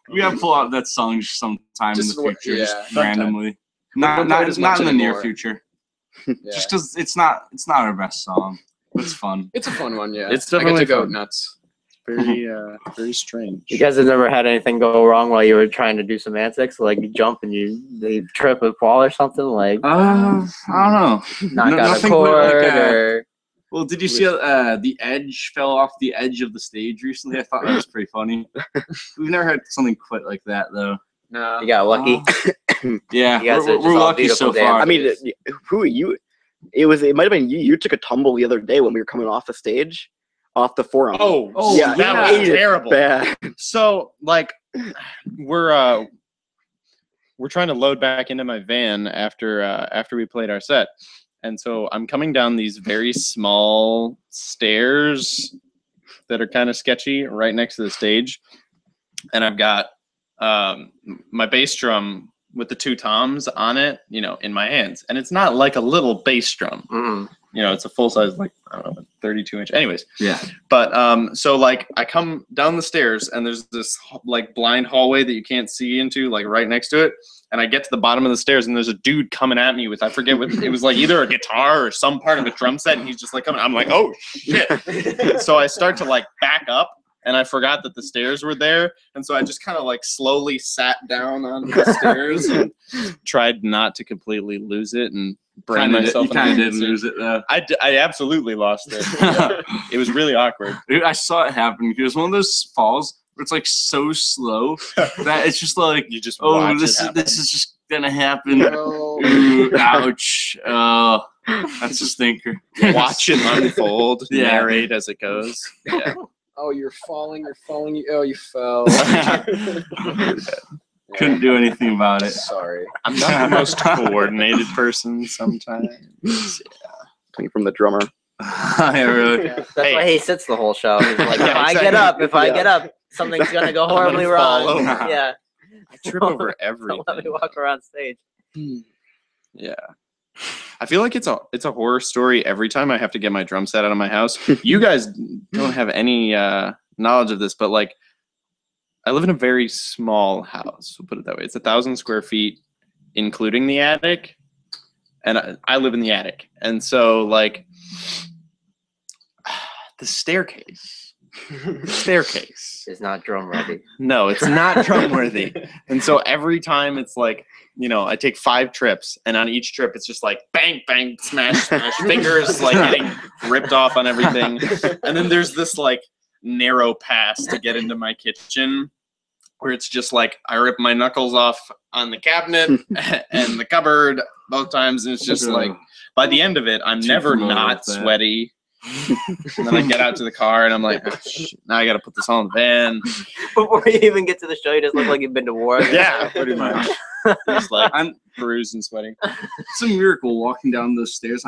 We gotta pull out that song sometime Just in the wha- future, yeah, just sometime. randomly. We don't play it as Not much in the near anymore. future. Yeah. Just because it's not our best song. It's fun. It's a fun one, yeah. It's I get definitely to go fun. nuts. Very strange. You guys have never had anything go wrong while you were trying to do some antics, like you jump and you trip and fall or something, like I don't know. knock out a nothing cord like, or Well, did you see the edge fell off the edge of the stage recently? I thought that was pretty funny. We've never had something quite like that though. No. you got lucky. Yeah, You guys are we're just all lucky beautiful so far. I mean, who are you? It might have been you. You took a tumble the other day when we were coming off the stage, off the forum. Oh, yeah, that yeah. was terrible. Bad. So like we're trying to load back into my van after we played our set. And so I'm coming down these very small stairs that are kind of sketchy right next to the stage. And I've got my bass drum with the two toms on it, in my hands. And it's not like a little bass drum. Mm. It's a full size, like, I don't know, 32 inch. Anyways. Yeah. But so like I come down the stairs and there's this like blind hallway that you can't see into, like right next to it. And I get to the bottom of the stairs and there's a dude coming at me with, I forget what, it was like either a guitar or some part of a drum set. And he's just like coming, I'm like, oh shit. So I start to like back up and I forgot that the stairs were there. And so I just kind of like slowly sat down on the stairs and tried not to completely lose it and brain myself. You kind of did lose it though. I absolutely lost it. It was really awkward. Dude, I saw it happen. It was one of those falls where it's like so slow that it's just like, You just oh, watch this it happen. is just gonna happen. No. Ooh, ouch. That's a stinker. Watch it unfold, Yeah. narrate as it goes. Yeah. Oh, you're falling. Oh, you fell. Couldn't do anything about it. Sorry. I'm not the most coordinated person sometimes. Coming from the drummer. I really. That's Hey. why he sits the whole show. He's like, Yeah, if I exactly. get up, if I Yeah. get up, something's gonna go I'm gonna horribly fall wrong. over. Yeah. I trip over Don't everything. let me walk around stage. Yeah. I feel like it's a horror story every time I have to get my drum set out of my house. You guys don't have any knowledge of this, but like I live in a very small house. We'll put it that way. It's 1,000 square feet, including the attic. And I live in the attic. And so like the staircase. It's not drum ready. No, it's not drum worthy. And so every time it's like, you know, I take 5 trips, and on each trip it's just like bang, bang, smash, smash, fingers like getting ripped off on everything. And then there's this like narrow pass to get into my kitchen where it's just like I rip my knuckles off on the cabinet and the cupboard both times, and it's just like by the end of it, I'm Too never familiar not with that. sweaty. And then I get out to the car and I'm like, oh, shit, now I got to put this on the van. Before you even get to the show, you just look like you've been to war. Yeah, pretty much. Just like I'm. bruised and sweating. It's a miracle walking down those stairs.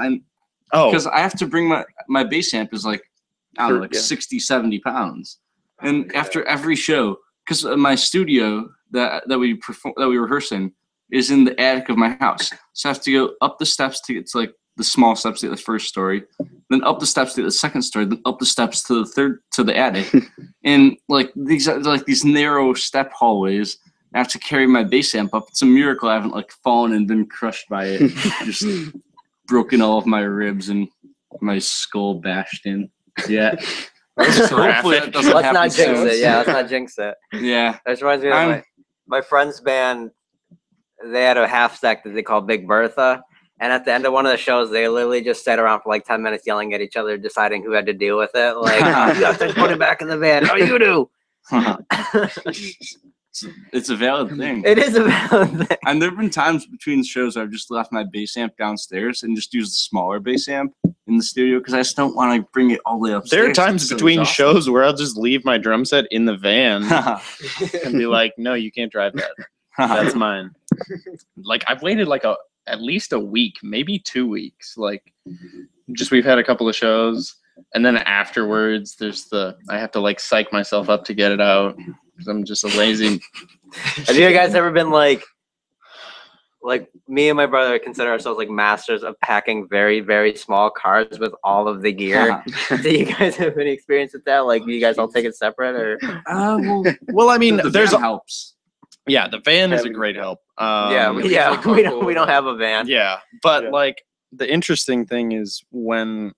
Oh, Because I have to bring my bass amp is like, I don't know, like Yeah. 60, 70 pounds. And Yeah. after every show, because my studio that we rehearse in is in the attic of my house. So I have to go up the steps to get to like the small steps to the first story, then up the steps to the second story, then up the steps to the third to the attic. And like these are like these narrow step hallways. I have to carry my bass amp up. It's a miracle I haven't like fallen and been crushed by it. Just broken all of my ribs and my skull bashed in. Yeah. So hopefully that doesn't Let's happen not jinx soon. it. Yeah, let's not jinx it. Yeah. That reminds me of I'm- my friend's band. They had a half stack that they called Big Bertha. And at the end of one of the shows, they literally just sat around for like 10 minutes yelling at each other, deciding who had to deal with it. Like, oh, you have to put it back in the van. Oh, you do. It's a valid thing. It is a valid thing. And there have been times between shows where I've just left my bass amp downstairs and just used the smaller bass amp in the studio because I just don't want to bring it all the way upstairs. there are times It's so between exhausting. shows where I'll just leave my drum set in the van and be like, "No, you can't drive that. That's mine." Like I've waited like at least a week, maybe 2 weeks. Like just we've had a couple of shows, and then afterwards, I have to like psych myself up to get it out because I'm just a lazy. Have you guys ever been like me and my brother consider ourselves like masters of packing very, very small cars with all of the gear? Do you guys have any experience with that? Like, do you guys all take it separate or? Well, I mean, the there's van helps. yeah, the van is a Having- great help. Yeah, Um, we don't have a van. Yeah, but Yeah. like the interesting thing is when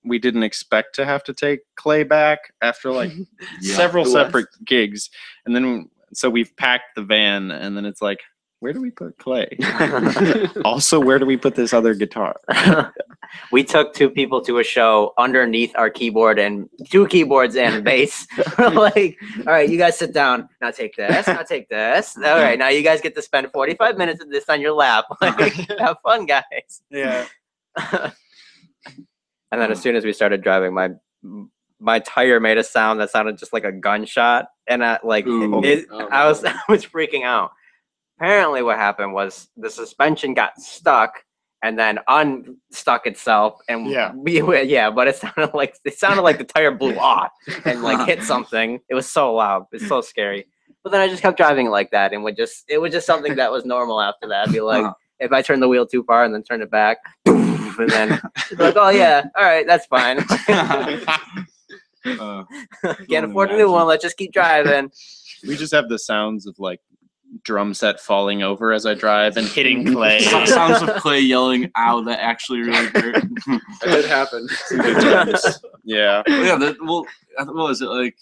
we didn't expect to have to take Clay back after like Yeah. several What? separate gigs, and then so we've packed the van, and then it's like, where do we put Clay? Also, where do we put this other guitar? We took 2 people to a show underneath our keyboard and 2 keyboards and bass. We're like, all right, you guys sit down. Now take this. Now take this. All right, now you guys get to spend 45 minutes of this on your lap. Like, have fun, guys. Yeah. And then as soon as we started driving, my tire made a sound that sounded just like a gunshot, and I Ooh. I was freaking out. Apparently, what happened was the suspension got stuck and then unstuck itself, and but it sounded like the tire blew off and like hit something. It was so loud. It's so scary. But then I just kept driving like that, and it was just something that was normal after that. I'd be like, if I turn the wheel too far and then turn it back, and then it's like, oh yeah, all right, that's fine. Can't afford a new one. Let's just keep driving. We just have the sounds of like drum set falling over as I drive and hitting Clay. Sounds of Clay yelling, "Ow!" That actually really hurt. That did happen. Yeah. Yeah. What was it like?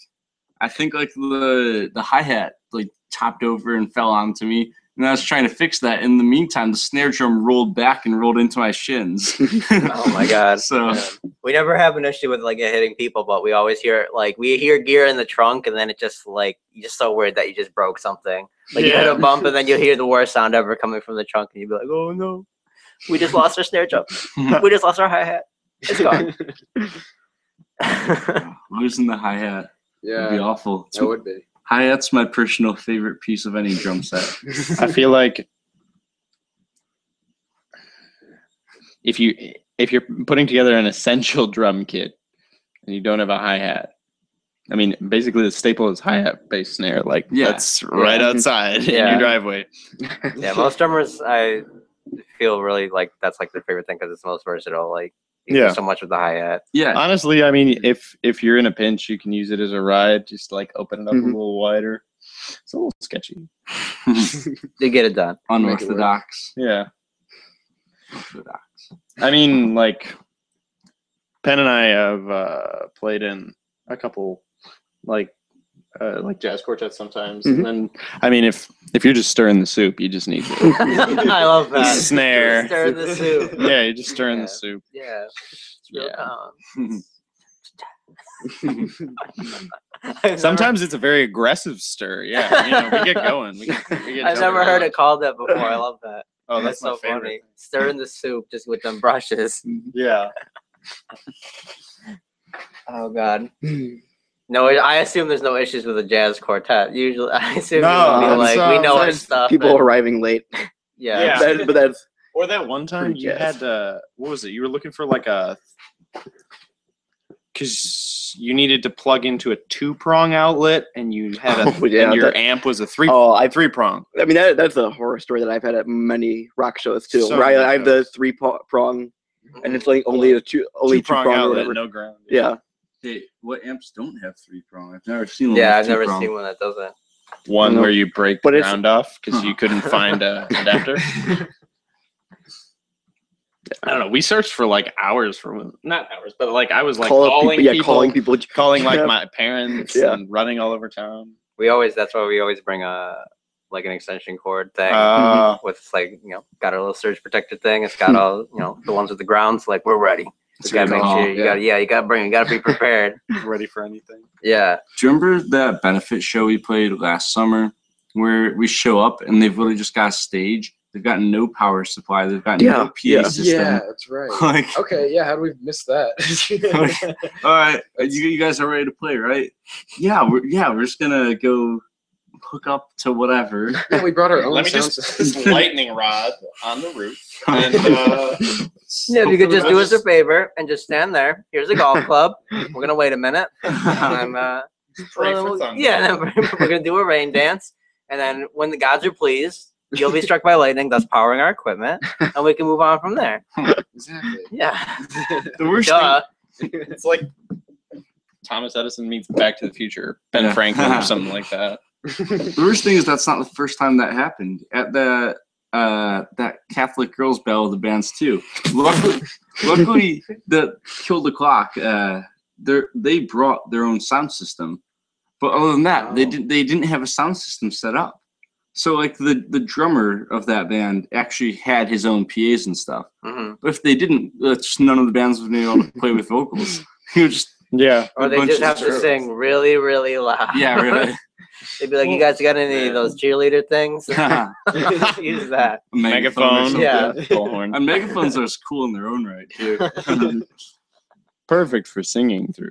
I think like the hi hat like topped over and fell onto me, And I was trying to fix that. In the meantime, the snare drum rolled back and rolled into my shins. Oh my god. So We never have an issue with like it hitting people, but we always hear like we hear gear in the trunk, and then it just like you're just so worried that you just broke something. Like you hit a bump, and then you'll hear the worst sound ever coming from the trunk, and you'll be like, "Oh no, we just lost our snare drum. We just lost our hi hat. It's gone." losing the hi-hat would be Yeah, awful. that would be. Hi-hat's my personal favorite piece of any drum set. I feel like if you're putting together an essential drum kit and you don't have a hi-hat, I mean, basically the staple is hi-hat bass snare. Like that's right outside in Yeah. your driveway. Yeah, most drummers I feel really like that's like their favorite thing because it's most versatile. Like you do Yeah. so much with the hi hat. Yeah. Honestly, I mean, if you're in a pinch, you can use it as a ride. Just like open it up a little wider. It's a little sketchy. They get it done. Unorthodox. Yeah. Unorthodox. I mean, like Penn and I have played in a couple like jazz quartets sometimes. And then I mean, if you're just stirring the soup, you just need I love that. Snare. Stir the soup. yeah, you're just stirring Yeah. the soup. Yeah. It's real Yeah. calm. Sometimes it's a very aggressive stir. Yeah, you know, we get going. We get I've never heard it called that before. I love that. Oh, That's that's so my funny. favorite. Stirring the soup just with them brushes. Yeah. Oh God. No, I assume there's no issues with a jazz quartet. Usually, I assume No, it'll be it's, like we know our Sometimes stuff. people and- arriving late. yeah. Yeah. But that's Or that one time Pretty you jazz. had what was it? You were looking for like a because you needed to plug into a 2-prong outlet, and you had a Oh, yeah, and your that- amp was a oh, I 3-prong. I mean that's a horror story that I've had at many rock shows too. So where many I have the 3-prong, and it's like only a only 2-prong two-prong or outlet, whatever. no ground. Yeah. Hey, what amps don't have 3-prong? I've never seen one. Yeah, with I've never 2-prong. seen one that doesn't. One No. where you break But the it's- ground off because you couldn't find a adapter. I don't know. We searched for like hours for one. Not hours, but like I was like calling people, calling like Yeah. my parents Yeah. and running all over town. That's why we always bring like an extension cord thing with like, got our little surge protector thing. It's got all, the ones with the grounds, like we're ready. You gotta make sure you gotta be prepared. Ready for anything. Yeah. Do you remember that benefit show we played last summer where we show up and they've literally just got a stage? They've got no power supply. They've got no PA yeah. system. Yeah, that's right. Like, Okay, yeah, how do we miss that? all right, you guys are ready to play, right? Yeah, we're just gonna go hook up to whatever. Yeah, we brought our own Let me sound just system. lightning rod on the roof. And, Yeah, if you could just do us a favor and just stand there. Here's a golf club. We're gonna wait a minute. And I'm pray for thunder. yeah, then we're gonna do a rain dance. And then when the gods are pleased, you'll be struck by lightning, thus powering our equipment, and we can move on from there. Exactly. Yeah. The worst Duh. It's like Thomas Edison meets Back to the Future, Ben Yeah. Franklin, or something like that. The worst thing is that's not the first time that happened. At the that Catholic girls' bell of the bands too. Luckily, the Kill the Clock. They brought their own sound system, but other than that, they didn't have a sound system set up. So like the drummer of that band actually had his own PAs and stuff. Mhm. But if they didn't, just none of the bands would be able to play with vocals. He would just Yeah. Or A they bunch just of have to strokes. sing really, really loud. yeah, really. They'd be like, "You guys got any of those cheerleader things?" A Use that. Megaphone. Yeah. Bullhorn. And megaphones are cool in their own right too. Perfect for singing through.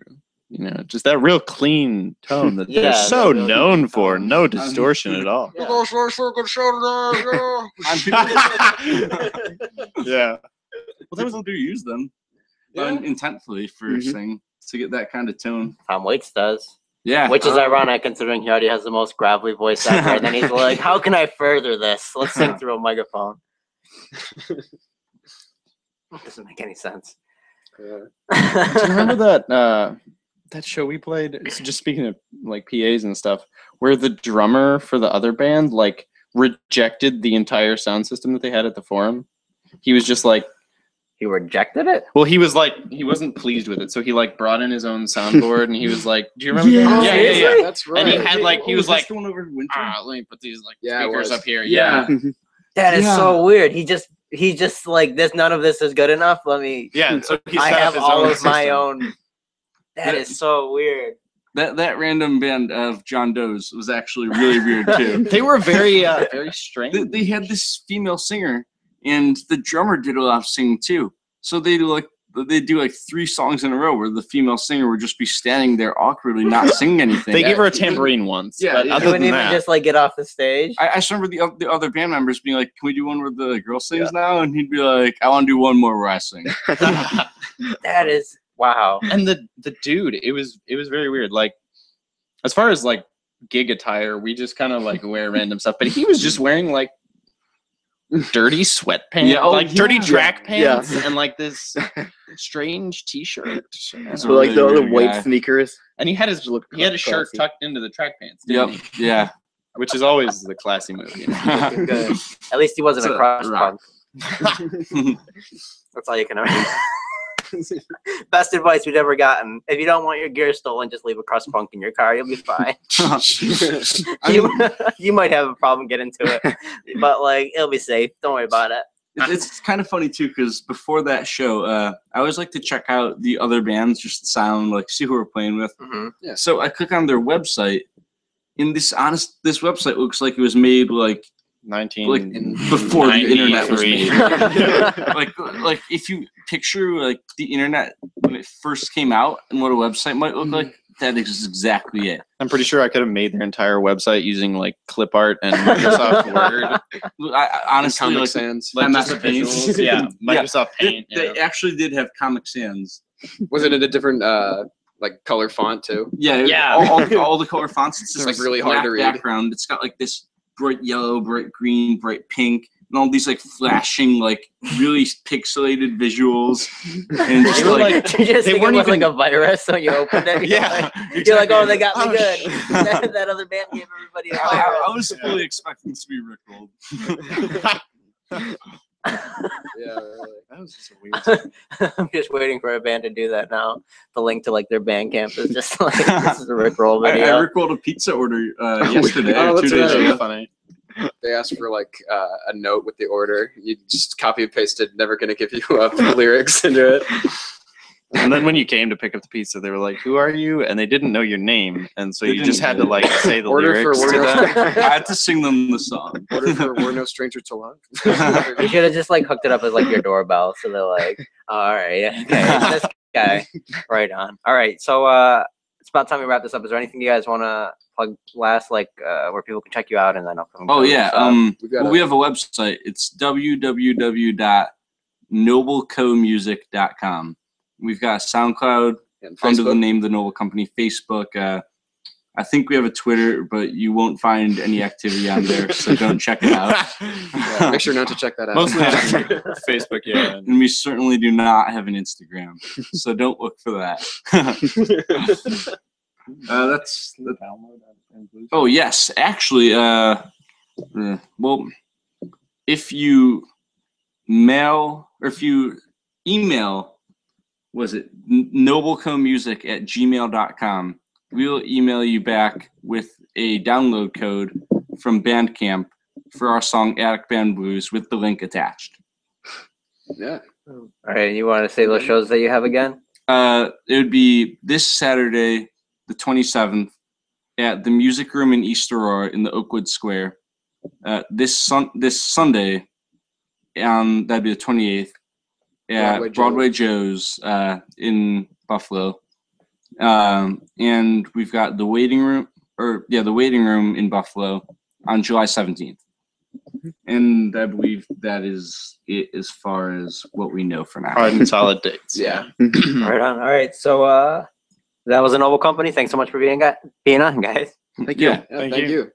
You know, just that real clean tone that Yeah, they're so that real known clean for. tone. No distortion at all. Yeah. Yeah. Well, they do use them intentfully for Mhm. singing to get that kind of tone. Tom Waits does, Yeah, which is ironic considering he already has the most gravelly voice ever. And then he's like, "How can I further this? Let's sing through a microphone." It doesn't make any sense. Do you remember that show we played? It's just speaking of like PAs and stuff, where the drummer for the other band like rejected the entire sound system that they had at the Forum. He was just like, he rejected it. Well, he wasn't pleased with it, so he like brought in his own soundboard, and he was like, "Do you remember Yeah. that?" Oh, seriously? That's right. And he had like he was this like, the one over winter. let me put these like Yeah, it speakers was. up here. Yeah. That is Yeah. so weird. He just like this. None of this is good enough. Let me. Yeah, and so he I set up have his all own of my system. own. That is so weird. That random band of John Doe's was actually really weird too. They were very very strange. They had this female singer, and the drummer did a lot of singing too. So they do like 3 songs in a row where the female singer would just be standing there awkwardly, not singing anything. They gave her a tambourine once. Yeah, but yeah. other You wouldn't than even that, just like get off the stage. I just remember the other band members being like, "Can we do one where the girl sings now?" And he'd be like, "I want to do one more where I sing." That is wow. and the dude, it was very weird. Like, as far as like gig attire, we just kind of like wear random stuff, but he was just wearing like dirty sweatpants, Yeah, oh, like dirty yeah. track Yeah. pants, and like this strange T-shirt. It's So, like the weird white guy. sneakers. And he had his Look shirt classy. tucked into the track pants. Didn't Yep. he? Yeah. Which is always the classy move. You know? Good. At least he wasn't It's a a cross rock. punk. That's all you can remember. Best advice we've ever gotten. If you don't want your gear stolen, just leave a cross punk in your car. You'll be fine. You might have a problem getting to it, but like it'll be safe. Don't worry about it. It's kind of funny too, because before that show, I always like to check out the other bands, just sound, like see who we're playing with. Mm-hmm. So I click on their website, and this website looks like it was made like 19 before the internet was 93. made. like if you picture like the internet when it first came out and what a website might look like, that is exactly it. I'm pretty sure I could have made their entire website using like clip art and Microsoft Word. I honestly Comic like, Sans. Like MS just the Paint. visuals. Yeah, Microsoft Paint. They actually did have Comic Sans. Was it in a different like color font too? Yeah, Yeah. all the color fonts. It's just Like, really hard black to read. background. It's got like this bright yellow, bright green, bright pink, and all these like flashing, like really pixelated visuals. And just They were like, like- you just They think it weren't was like even- a virus, so you opened it. Yeah, You're like, oh, they got me Oh, good. shit. that other band gave everybody a I virus. was fully expecting to be rickrolled. Yeah, really. That was just a weird. I'm just waiting for a band to do that now. The link to like their Bandcamp is just like this is a Rickroll I video. rickrolled a pizza order yesterday, Oh, or that's 2 days right. ago. Funny. They asked for like a note with the order. You just copy and pasted. Never gonna give you up lyrics into it. And then when you came to pick up the pizza, they were like, "Who are you?" And they didn't know your name, and so They you just didn't. had to like say the Order for lyrics to order. them. I had to sing them the song. Order for "We're no stranger to love." You should have just like hooked it up as like your doorbell, so they're like, oh, all right, yeah, okay, it's this guy, right on. All right, so it's about time we wrap this up. Is there anything you guys want to plug last, like where people can check you out, and then I'll come. Oh yeah, We've got we have a website. It's www.noblecomusic.com. We've got a SoundCloud and under the Facebook. name of the Noble Company. Facebook. I think we have a Twitter, but you won't find any activity on there, so don't check it out. Yeah, make sure not to check that out. Mostly on Facebook, yeah. And we certainly do not have an Instagram, so don't look for that. That's. Oh yes, actually, well, if you mail or if you email, was it noblecomusic@gmail.com? We'll email you back with a download code from Bandcamp for our song Attic Band Blues with the link attached. Yeah. All right, you want to say those shows that you have again? It would be this Saturday, the 27th, at the Music Room in East Aurora in the Oakwood Square. This Sunday, that'd be the 28th, at Broadway Joe's in Buffalo. And we've got the waiting room in Buffalo on July 17th. And I believe that is it as far as what we know for now. Hard and solid dates. Yeah. Right on. All right, so that was a Noble Company. Thanks so much for being on, guys. Thank you. Yeah. Yeah, Thank thank you. you.